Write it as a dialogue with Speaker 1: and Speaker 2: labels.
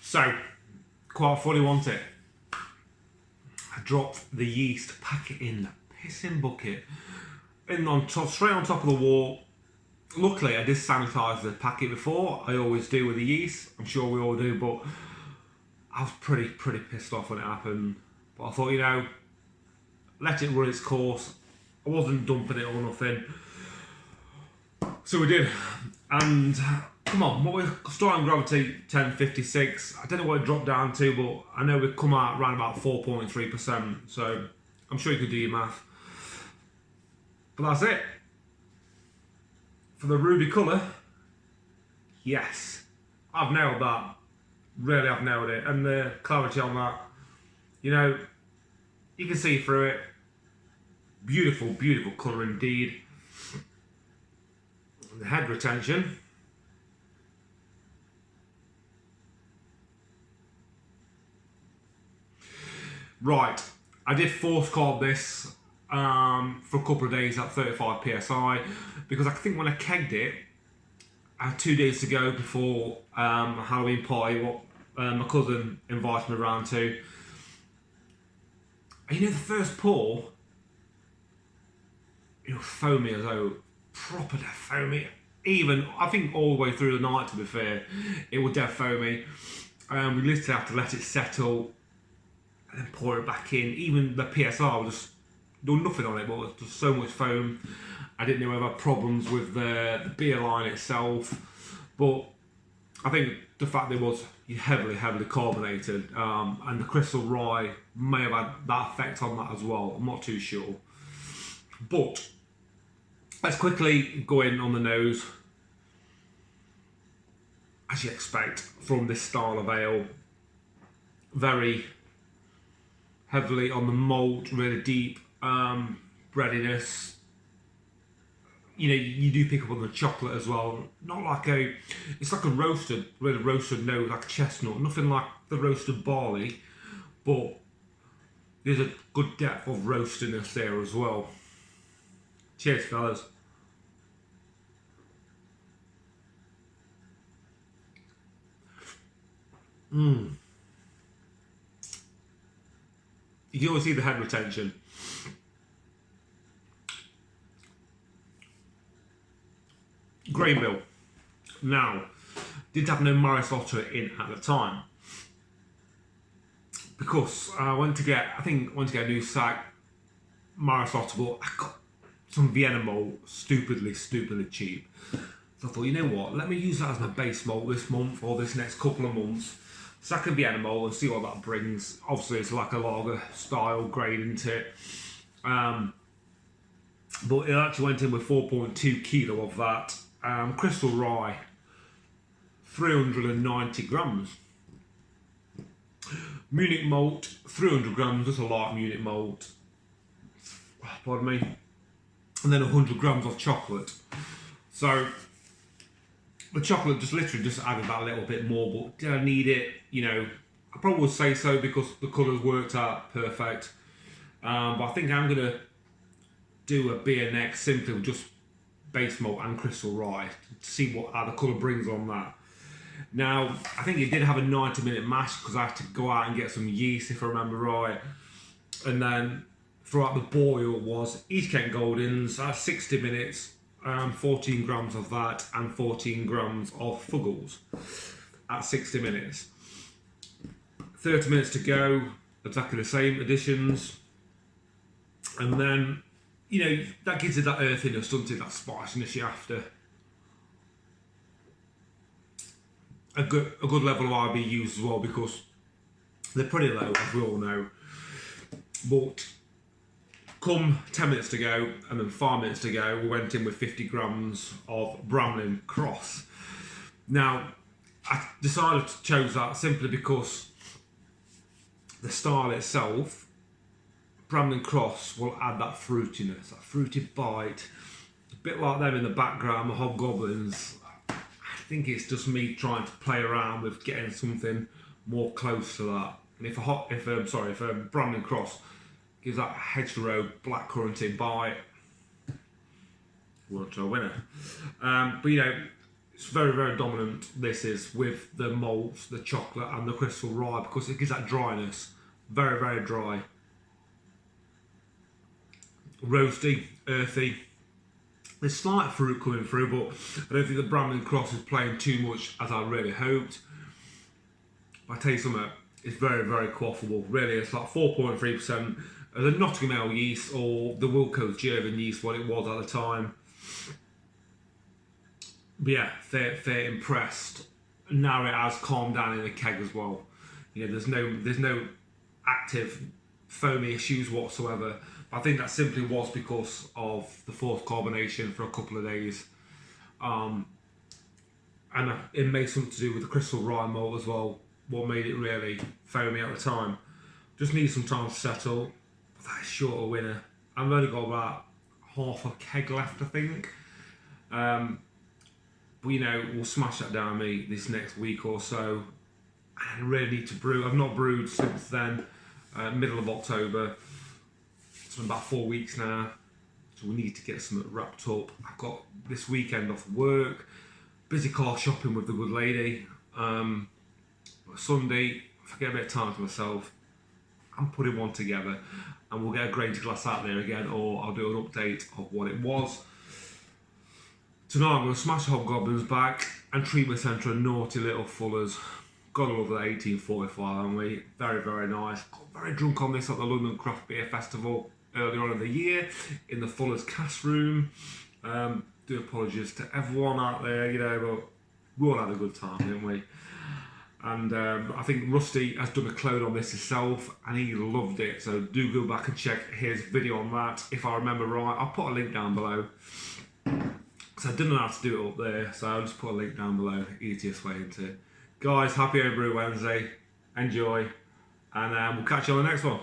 Speaker 1: So, quite funny, wasn't it? I dropped the yeast packet in the pissing bucket, straight on top of the wall. Luckily, I did sanitise the packet before. I always do with the yeast. I'm sure we all do, but I was pretty pissed off when it happened. But I thought, you know, let it run its course. I wasn't dumping it or nothing. So we did. And come on, what we're starting gravity 1056. I don't know what it dropped down to, but I know we've come out around about 4.3%. So I'm sure you could do your math. But that's it. For the ruby colour, yes, I've nailed that. Really, I've nailed it. And the clarity on that, you know, you can see through it. Beautiful, beautiful colour indeed. The head retention. Right, I did force carb this for a couple of days at 35 psi because I think when I kegged it, 2 days to go before a Halloween party, what my cousin invited me around to. And you know, the first pour, it was foamy as though, proper dead foamy. Even, I think all the way through the night, to be fair, it was dead foamy. We literally have to let it settle and then pour it back in. Even the PSI was just done nothing on it, but it was just so much foam. I didn't know if I had problems with the beer line itself, but I think the fact that it was heavily carbonated, and the crystal rye may have had that effect on that as well. I'm not too sure. But let's quickly go in on the nose. As you expect from this style of ale, very heavily on the malt, really deep breadiness. You know, you do pick up on the chocolate as well. Not like it's like a roasted, really roasted nose, like a chestnut. Nothing like the roasted barley, but there's a good depth of roastiness there as well. Cheers, fellas. You can always see the head retention. Grain bill. Now, did have no Maris Otter in at the time because I went to get a new sack Maris Otter, but I got some Vienna malt stupidly cheap. So I thought, you know what, let me use that as my base malt this month or this next couple of months. Sack of Vienna malt and see what that brings. Obviously, it's like a lager style grain, isn't it? But it actually went in with 4.2 kilo of that. Crystal rye, 390 grams. Munich malt, 300 grams, just a light Munich malt. Pardon me. And then 100 grams of chocolate. So the chocolate just literally just added that little bit more, but did I need it? You know, I probably would say so because the colours worked out perfect. But I think I'm going to do a beer next simply with just base malt and crystal rye to see how the colour brings on that. Now, I think it did have a 90-minute mash because I had to go out and get some yeast, if I remember right. And then throughout the boil was East Kent Goldings, 60 minutes, 14 grams of that and 14 grams of Fuggles at 60 minutes. 30 minutes to go, exactly the same additions. And then, you know, that gives it that earthiness, doesn't it? That spiciness you're after. A good level of IBUs as well because they're pretty low, as we all know. But come 10 minutes to go and then 5 minutes to go, we went in with 50 grams of Bramlin Cross. Now, I decided to choose that simply because the style itself, Bramlin Cross, will add that fruitiness, that fruity bite. A bit like them in the background, the Hobgoblins. I think it's just me trying to play around with getting something more close to that. And if Bramlin Cross gives that hedgerow blackcurranty bite, we're on to a winner. But you know, It's very, very dominant, this is, with the malts, the chocolate and the crystal rye, because it gives that dryness. Very, very dry. Roasty, earthy. There's slight fruit coming through, but I don't think the Bramlin Cross is playing too much as I really hoped. I tell you something, it's very, very quaffable. Really, it's like 4.3% of the Nottingham Ale yeast, or the Wilco's German yeast, what it was at the time. But yeah, fair impressed. Now it has calmed down in the keg as well. You know, there's no active foamy issues whatsoever. I think that simply was because of the forced carbonation for a couple of days. And it may something to do with the crystal rye malt as well, what made it really foamy at the time. Just need some time to settle. That is sure a winner. I've only got about half a keg left, I think. But you know, we'll smash that down me this next week or so. I really need to brew. I've not brewed since then, middle of October. It's been about 4 weeks now. So we need to get something wrapped up. I've got this weekend off work, busy car shopping with the good lady. Sunday, if I get a bit of time to myself, I'm putting one together and we'll get a Grange glass out there again, or I'll do an update of what it was. Tonight I'm going to smash the Hobgoblins back and treatment centre and naughty little Fullers. Gotta love that 1845, haven't we? Very, very nice. Got very drunk on this at the London Craft Beer Festival earlier on in the year in the Fuller's cast room. Do apologies to everyone out there, you know, but we all had a good time, didn't we? And I think Rusty has done a clone on this himself and he loved it, so do go back and check his video on that if I remember right. I'll put a link down below. So I didn't know how to do it up there, so I'll just put a link down below, easiest way into it. Guys, happy Homebrew Wednesday, enjoy, and we'll catch you on the next one.